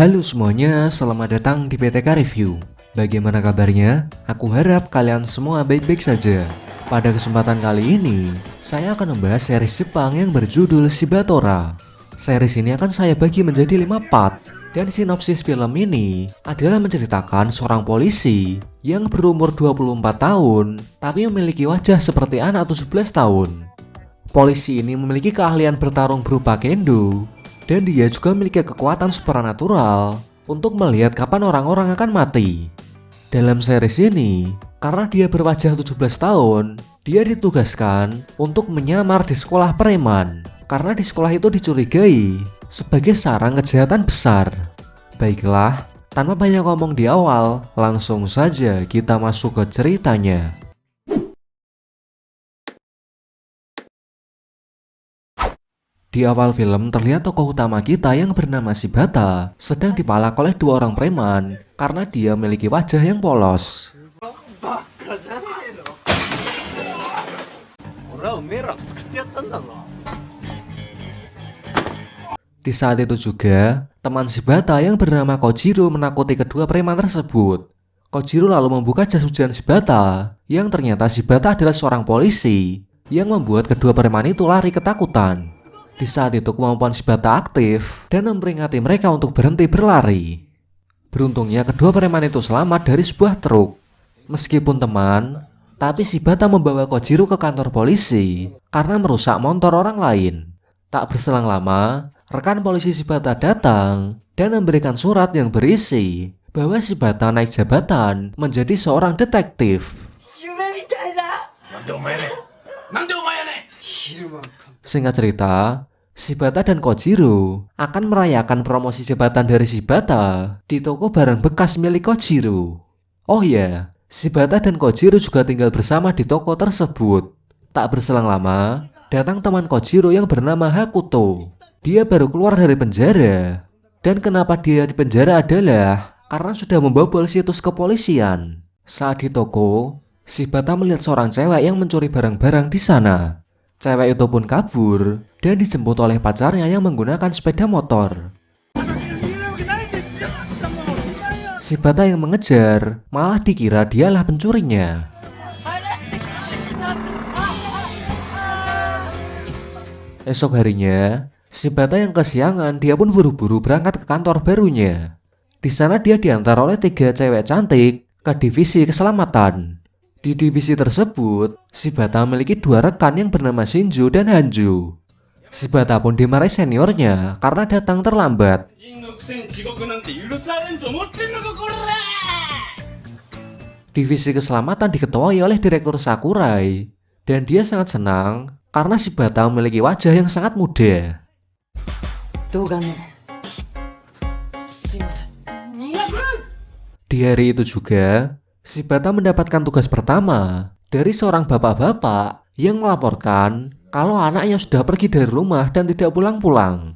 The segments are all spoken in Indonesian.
Halo semuanya, selamat datang di PTK Review. Bagaimana kabarnya? Aku harap kalian semua baik-baik saja. Pada kesempatan kali ini, saya akan membahas series Jepang yang berjudul Shibatora. Series ini akan saya bagi menjadi 5 part. Dan sinopsis film ini adalah menceritakan seorang polisi yang berumur 24 tahun, tapi memiliki wajah seperti anak 17 tahun. Polisi ini memiliki keahlian bertarung berupa kendo, dan dia juga memiliki kekuatan supernatural untuk melihat kapan orang-orang akan mati. Dalam series ini, karena dia berwajah 17 tahun, dia ditugaskan untuk menyamar di sekolah preman. Karena di sekolah itu dicurigai sebagai sarang kejahatan besar. Baiklah, tanpa banyak ngomong di awal, langsung saja kita masuk ke ceritanya. Di awal film terlihat tokoh utama kita yang bernama Shibata sedang dipalak oleh 2 orang preman karena dia memiliki wajah yang polos. Di saat itu juga, teman Shibata yang bernama Kojiro menakuti kedua preman tersebut. Kojiro lalu membuka jas hujan Shibata, yang ternyata Shibata adalah seorang polisi yang membuat kedua preman itu lari ketakutan. Di saat itu kemampuan Shibata aktif dan memperingati mereka untuk berhenti berlari. Beruntungnya kedua preman itu selamat dari sebuah truk. Meskipun teman, tapi Shibata membawa Kojiro ke kantor polisi karena merusak motor orang lain. Tak berselang lama, rekan polisi Shibata datang dan memberikan surat yang berisi bahwa Shibata naik jabatan menjadi seorang detektif. Singkat cerita, Shibata dan Kojiro akan merayakan promosi jabatan dari Shibata di toko barang bekas milik Kojiro. Oh ya, Shibata dan Kojiro juga tinggal bersama di toko tersebut. Tak berselang lama, datang teman Kojiro yang bernama Hakuto. Dia baru keluar dari penjara. Dan kenapa dia di penjara adalah karena sudah membobol situs kepolisian. Saat di toko, Shibata melihat seorang cewek yang mencuri barang-barang di sana. Cewek itu pun kabur dan dijemput oleh pacarnya yang menggunakan sepeda motor. Shibata yang mengejar malah dikira dialah pencurinya. Esok harinya, Shibata yang kesiangan, dia pun buru-buru berangkat ke kantor barunya. Di sana dia diantar oleh 3 cewek cantik ke divisi keselamatan. Di divisi tersebut, Shibata memiliki 2 rekan yang bernama Shinju dan Hanju. Shibata pun dimarahi seniornya karena datang terlambat. Divisi keselamatan diketuai oleh Direktur Sakurai, dan dia sangat senang karena Shibata memiliki wajah yang sangat muda. Di hari itu juga, Shibata mendapatkan tugas pertama dari seorang bapak-bapak yang melaporkan kalau anaknya sudah pergi dari rumah dan tidak pulang-pulang.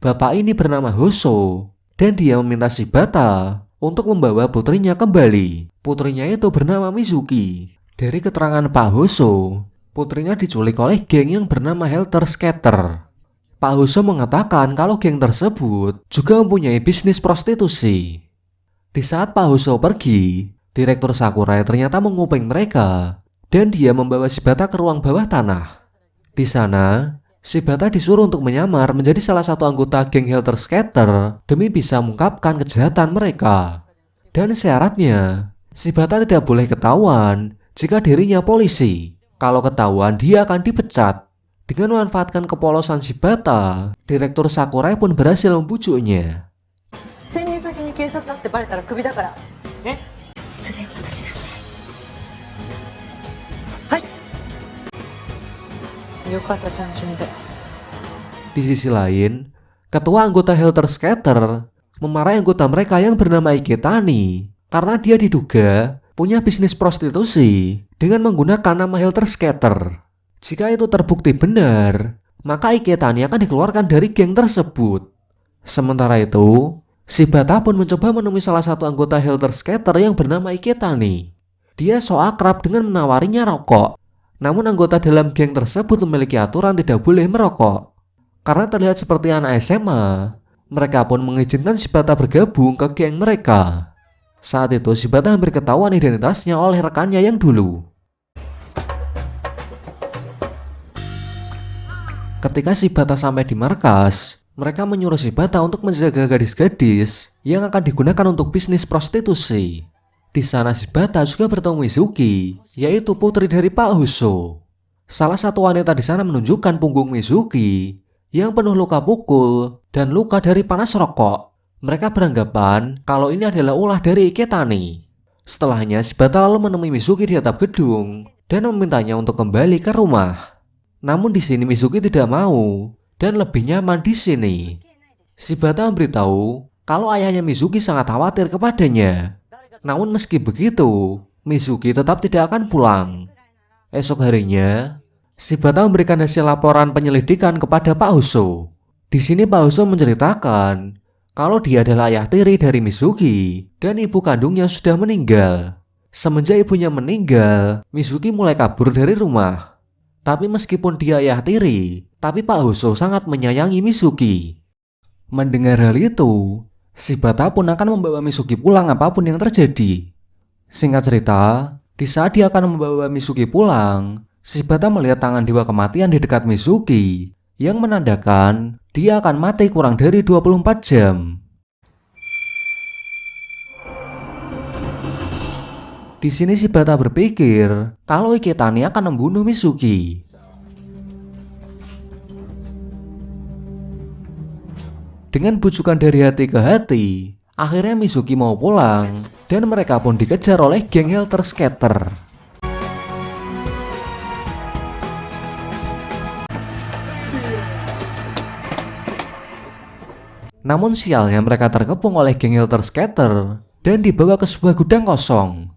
Bapak ini bernama Hoso dan dia meminta Shibata untuk membawa putrinya kembali. Putrinya itu bernama Mizuki. Dari keterangan Pak Hoso, putrinya diculik oleh geng yang bernama Helter Skelter. Pak Hoso mengatakan kalau geng tersebut juga mempunyai bisnis prostitusi. Di saat Pak Hoso pergi, Direktur Sakurai ternyata menguping mereka dan dia membawa Shibata ke ruang bawah tanah. Di sana, Shibata disuruh untuk menyamar menjadi salah satu anggota geng Helter Skelter demi bisa mengungkapkan kejahatan mereka. Dan syaratnya, Shibata tidak boleh ketahuan jika dirinya polisi. Kalau ketahuan, dia akan dipecat. Dengan memanfaatkan kepolosan Shibata, Direktur Sakurai pun berhasil membujuknya. Di sisi lain, ketua anggota Helter Skelter memarahi anggota mereka yang bernama Iketani karena dia diduga punya bisnis prostitusi dengan menggunakan nama Helter Skelter. Jika itu terbukti benar, maka Iketani akan dikeluarkan dari geng tersebut. Sementara itu, Shibata pun mencoba menemui salah satu anggota Helter Skelter yang bernama Iketani. Dia so akrab dengan menawarinya rokok. Namun anggota dalam geng tersebut memiliki aturan tidak boleh merokok. Karena terlihat seperti anak SMA, Mereka pun mengizinkan Shibata bergabung ke geng mereka. Saat itu Shibata hampir ketahuan identitasnya oleh rekannya yang dulu. Ketika Shibata sampai di markas, mereka menyuruh Shibata untuk menjaga gadis-gadis yang akan digunakan untuk bisnis prostitusi. Di sana Shibata juga bertemu Mizuki, yaitu putri dari Pak Huso. Salah satu wanita di sana menunjukkan punggung Mizuki yang penuh luka pukul dan luka dari panas rokok. Mereka beranggapan kalau ini adalah ulah dari Iketani. Setelahnya Shibata lalu menemui Mizuki di atap gedung dan memintanya untuk kembali ke rumah. Namun di sini Mizuki tidak mau dan lebih nyaman di sini. Shibata memberitahu kalau ayahnya Mizuki sangat khawatir kepadanya. Namun meski begitu, Mizuki tetap tidak akan pulang. Esok harinya, Shibata memberikan hasil laporan penyelidikan kepada Pak Huso. Di sini Pak Huso menceritakan kalau dia adalah ayah tiri dari Mizuki dan ibu kandungnya sudah meninggal. Semenjak ibunya meninggal, Mizuki mulai kabur dari rumah. Tapi meskipun dia ayah tiri, tapi Pak Huso sangat menyayangi Mizuki. Mendengar hal itu, Shibata pun akan membawa Mizuki pulang apapun yang terjadi. Singkat cerita, di saat dia akan membawa Mizuki pulang, Shibata melihat tangan dewa kematian di dekat Mizuki yang menandakan dia akan mati kurang dari 24 jam. Di sini Shibata berpikir kalau Iketani akan membunuh Mizuki. Dengan bujukan dari hati ke hati, akhirnya Mizuki mau pulang dan mereka pun dikejar oleh geng Helter Skelter. Namun sialnya mereka terkepung oleh geng Helter Skelter dan dibawa ke sebuah gudang kosong.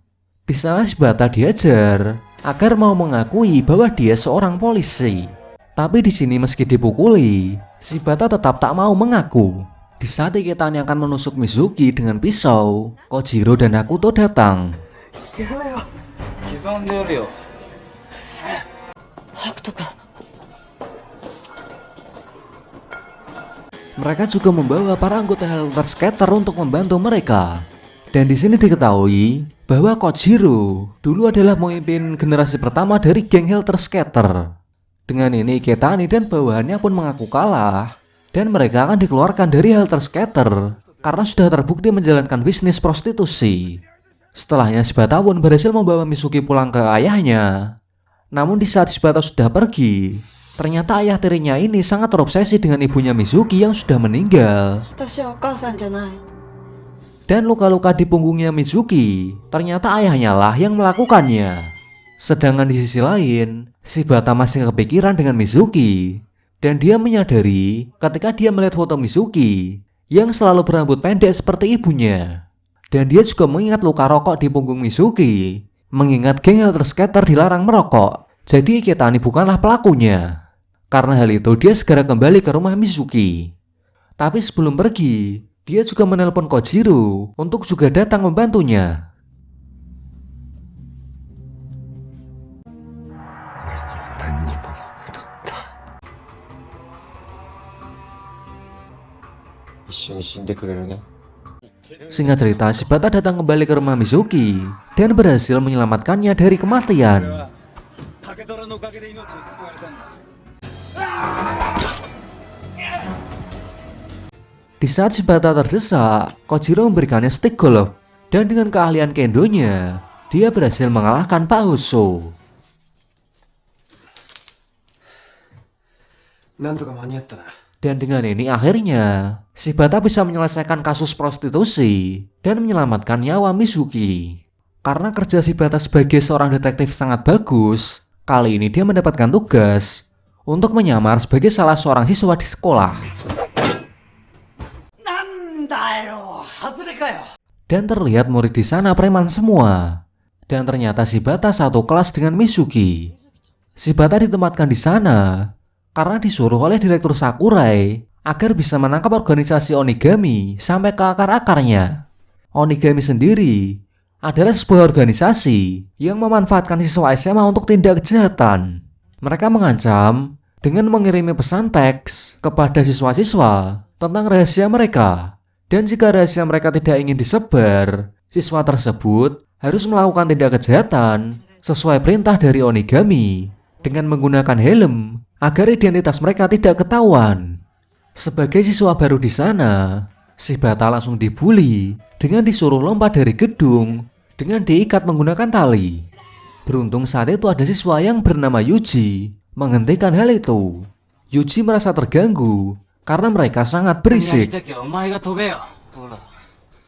Di sana Shibata diajar agar mau mengakui bahwa dia seorang polisi. Tapi di sini meski dipukuli, Shibata tetap tak mau mengaku. Di saat Iketani akan menusuk Mizuki dengan pisau, Kojiro dan Hakuto datang. Mereka juga membawa para anggota Helter Skelter untuk membantu mereka. Dan di sini diketahui bahwa Kojiro dulu adalah pemimpin generasi pertama dari geng Helter Skelter. Dengan ini Iketani dan bawahannya pun mengaku kalah dan mereka akan dikeluarkan dari Helter Skelter karena sudah terbukti menjalankan bisnis prostitusi. Setelahnya Shibata pun berhasil membawa Mizuki pulang ke ayahnya. Namun di saat Shibata sudah pergi, ternyata ayah tirinya ini sangat terobsesi dengan ibunya Mizuki yang sudah meninggal. Dan luka-luka di punggungnya Mizuki, ternyata ayahnya lah yang melakukannya. Sedangkan di sisi lain, Shibata masih kepikiran dengan Mizuki. Dan dia menyadari ketika dia melihat foto Mizuki yang selalu berambut pendek seperti ibunya. Dan dia juga mengingat luka rokok di punggung Mizuki, mengingat geng Helter Skelter dilarang merokok. Jadi Iketani bukanlah pelakunya. Karena hal itu dia segera kembali ke rumah Mizuki. Tapi sebelum pergi, dia juga menelpon Kojiro untuk juga datang membantunya. Singkat cerita, Shibata datang kembali ke rumah Mizuki dan berhasil menyelamatkannya dari kematian. Di saat Shibata terdesak, Kojiro memberikannya stick golf dan dengan keahlian kendonya, dia berhasil mengalahkan Pak Huso. Dan dengan ini akhirnya Shibata bisa menyelesaikan kasus prostitusi dan menyelamatkan nyawa Mizuki. Karena kerja Shibata sebagai seorang detektif sangat bagus, kali ini dia mendapatkan tugas untuk menyamar sebagai salah seorang siswa di sekolah. Dan terlihat murid di sana preman semua. Dan ternyata Shibata satu kelas dengan Mizuki. Shibata ditempatkan di sana karena disuruh oleh Direktur Sakurai agar bisa menangkap organisasi Onigami sampai ke akar-akarnya. Onigami sendiri adalah sebuah organisasi yang memanfaatkan siswa SMA untuk tindak kejahatan. Mereka mengancam dengan mengirimi pesan teks kepada siswa-siswa tentang rahasia mereka. Dan jika rahasia mereka tidak ingin disebar, siswa tersebut harus melakukan tindak kejahatan sesuai perintah dari Onigami dengan menggunakan helm agar identitas mereka tidak ketahuan. Sebagai siswa baru di sana, Shibata langsung dibully dengan disuruh lompat dari gedung dengan diikat menggunakan tali. Beruntung saat itu ada siswa yang bernama Yuji menghentikan hal itu. Yuji merasa terganggu karena mereka sangat berisik.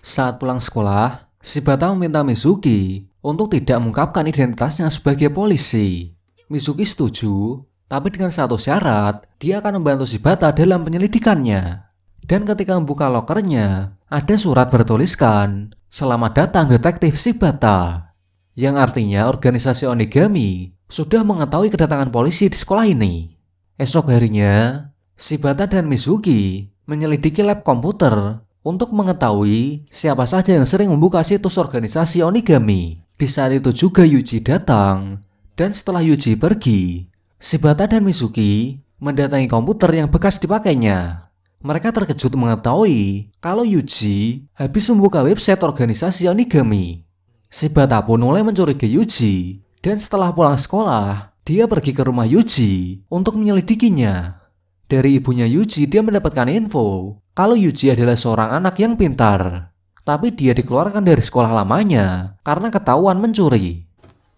Saat pulang sekolah, Shibata meminta Mizuki untuk tidak mengungkapkan identitasnya sebagai polisi. Mizuki setuju, tapi dengan satu syarat, dia akan membantu Shibata dalam penyelidikannya. Dan ketika membuka lokernya, ada surat bertuliskan, "Selamat datang detektif Shibata." Yang artinya organisasi Onigami sudah mengetahui kedatangan polisi di sekolah ini. Esok harinya, Shibata dan Mizuki menyelidiki lab komputer untuk mengetahui siapa saja yang sering membuka situs organisasi Onigami. Di saat itu juga Yuji datang, dan setelah Yuji pergi, Shibata dan Mizuki mendatangi komputer yang bekas dipakainya. Mereka terkejut mengetahui kalau Yuji habis membuka website organisasi Onigami. Shibata pun mulai mencurigai Yuji, dan setelah pulang sekolah, dia pergi ke rumah Yuji untuk menyelidikinya. Dari ibunya Yuji, dia mendapatkan info kalau Yuji adalah seorang anak yang pintar, tapi dia dikeluarkan dari sekolah lamanya karena ketahuan mencuri.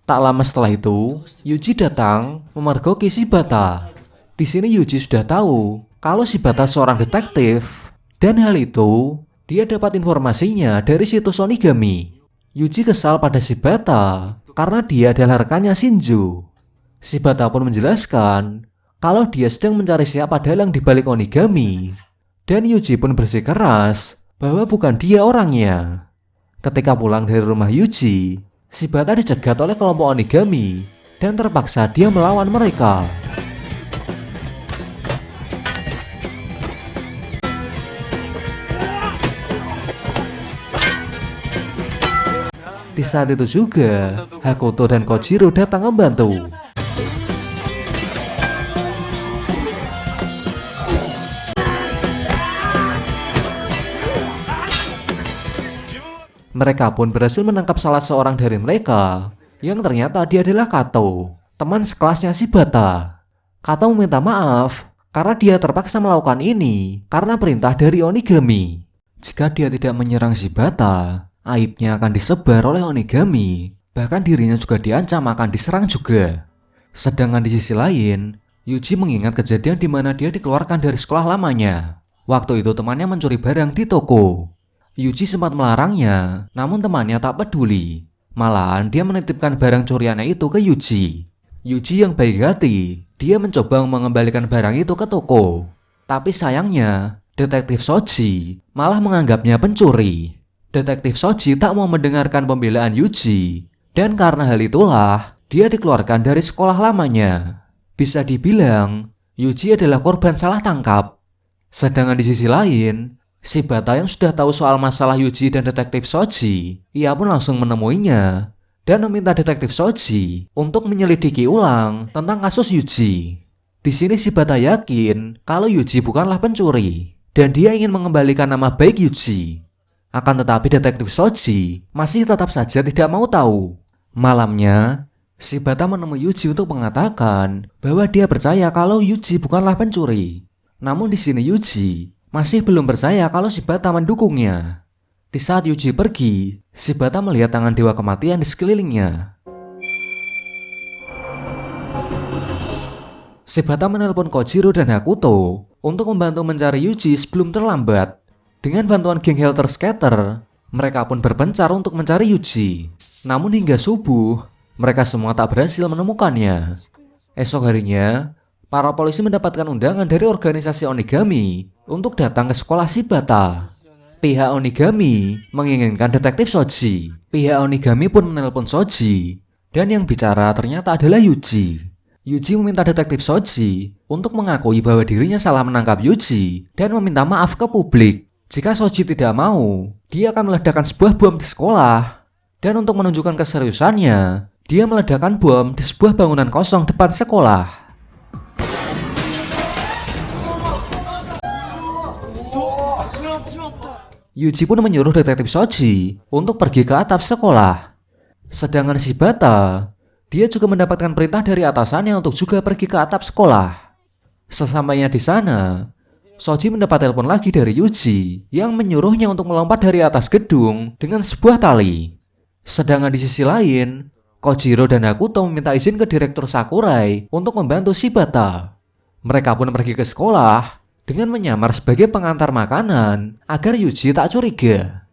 Tak lama setelah itu, Yuji datang memergoki Shibata. Di sini Yuji sudah tahu kalau Shibata seorang detektif, dan hal itu dia dapat informasinya dari situs Onigami. Yuji kesal pada Shibata karena dia adalah rekannya Shinju. Shibata pun menjelaskan kalau dia sedang mencari siapa dalang di balik Onigami, dan Yuji pun bersikeras bahwa bukan dia orangnya. Ketika pulang dari rumah Yuji, Shibata dicegat oleh kelompok Onigami dan terpaksa dia melawan mereka. Di saat itu juga, Hakuto dan Kojiro datang membantu. Mereka pun berhasil menangkap salah seorang dari mereka, yang ternyata dia adalah Kato, teman sekelasnya Shibata. Kato meminta maaf karena dia terpaksa melakukan ini karena perintah dari Onigami. Jika dia tidak menyerang Shibata, aibnya akan disebar oleh Onigami, bahkan dirinya juga diancam akan diserang juga. Sedangkan di sisi lain, Yuji mengingat kejadian di mana dia dikeluarkan dari sekolah lamanya. Waktu itu temannya mencuri barang di toko. Yuji sempat melarangnya, namun temannya tak peduli. Malahan dia menitipkan barang curiannya itu ke Yuji. Yuji yang baik hati, dia mencoba mengembalikan barang itu ke toko. Tapi sayangnya, detektif Shoji malah menganggapnya pencuri. Detektif Shoji tak mau mendengarkan pembelaan Yuji, dan karena hal itulah dia dikeluarkan dari sekolah lamanya. Bisa dibilang, Yuji adalah korban salah tangkap. Sedangkan di sisi lain, Shibata yang sudah tahu soal masalah Yuji dan detektif Shoji, ia pun langsung menemuinya dan meminta detektif Shoji untuk menyelidiki ulang tentang kasus Yuji. Di sini Shibata yakin kalau Yuji bukanlah pencuri, dan dia ingin mengembalikan nama baik Yuji. Akan tetapi detektif Shoji masih tetap saja tidak mau tahu. Malamnya, Shibata menemui Yuji untuk mengatakan bahwa dia percaya kalau Yuji bukanlah pencuri. Namun di sini Yuji masih belum percaya kalau Shibata mendukungnya. Di saat Yuji pergi, Shibata melihat tangan dewa kematian di sekelilingnya. Shibata menelpon Kojiro dan Hakuto untuk membantu mencari Yuji sebelum terlambat. Dengan bantuan geng Helter Skelter, mereka pun berpencar untuk mencari Yuji. Namun hingga subuh, mereka semua tak berhasil menemukannya. Esok harinya, para polisi mendapatkan undangan dari organisasi Onigami untuk datang ke sekolah Shibata. Pihak Onigami menginginkan detektif Shoji. Pihak Onigami pun menelpon Shoji, dan yang bicara ternyata adalah Yuji. Yuji meminta detektif Shoji untuk mengakui bahwa dirinya salah menangkap Yuji dan meminta maaf ke publik. Jika Shoji tidak mau, dia akan meledakkan sebuah bom di sekolah. Dan untuk menunjukkan keseriusannya, dia meledakkan bom di sebuah bangunan kosong depan sekolah. Yuji pun menyuruh detektif Shoji untuk pergi ke atap sekolah. Sedangkan Shibata, dia juga mendapatkan perintah dari atasannya untuk juga pergi ke atap sekolah. Sesampainya di sana, Shoji mendapat telepon lagi dari Yuji yang menyuruhnya untuk melompat dari atas gedung dengan sebuah tali. Sedangkan di sisi lain, Kojiro dan Hakuto meminta izin ke Direktur Sakurai untuk membantu Shibata. Mereka pun pergi ke sekolah dengan menyamar sebagai pengantar makanan agar Yuji tak curiga.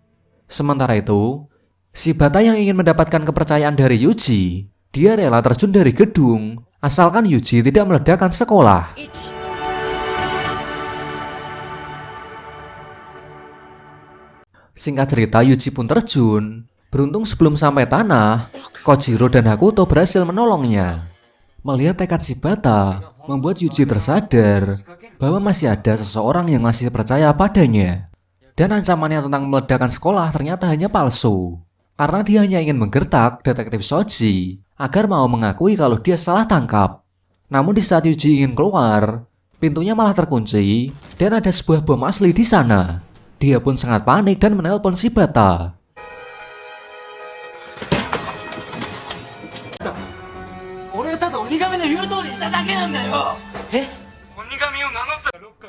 Sementara itu, Shibata yang ingin mendapatkan kepercayaan dari Yuji, dia rela terjun dari gedung asalkan Yuji tidak meledakkan sekolah. Singkat cerita, Yuji pun terjun. Beruntung sebelum sampai tanah, Kojiro dan Hakuto berhasil menolongnya. Melihat tekad Shibata, membuat Yuji tersadar bahwa masih ada seseorang yang masih percaya padanya. Dan ancamannya tentang meledakkan sekolah ternyata hanya palsu. Karena dia hanya ingin menggertak detektif Shoji agar mau mengakui kalau dia salah tangkap. Namun di saat Yuji ingin keluar, pintunya malah terkunci dan ada sebuah bom asli di sana. Dia pun sangat panik dan menelpon Shibata.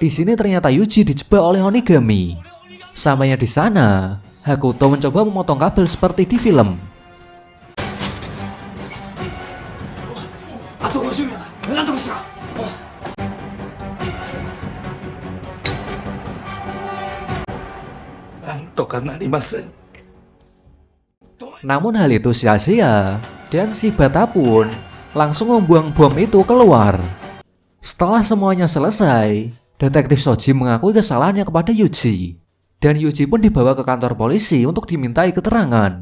Di sini ternyata Yuji dijebak oleh Onigami. Sampainya di sana, Hakuto mencoba memotong kabel seperti di film. Namun hal itu sia-sia dan Shibata pun langsung membuang bom itu keluar. Setelah semuanya selesai, detektif Shoji mengakui kesalahannya kepada Yuji. Dan Yuji pun dibawa ke kantor polisi untuk dimintai keterangan.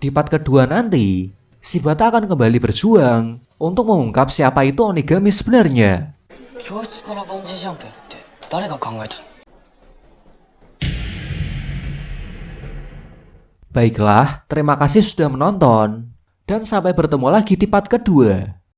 Di part kedua nanti, Shibata akan kembali berjuang untuk mengungkap siapa itu Onigami sebenarnya. Baiklah, terima kasih sudah menonton. Dan sampai bertemu lagi di part kedua.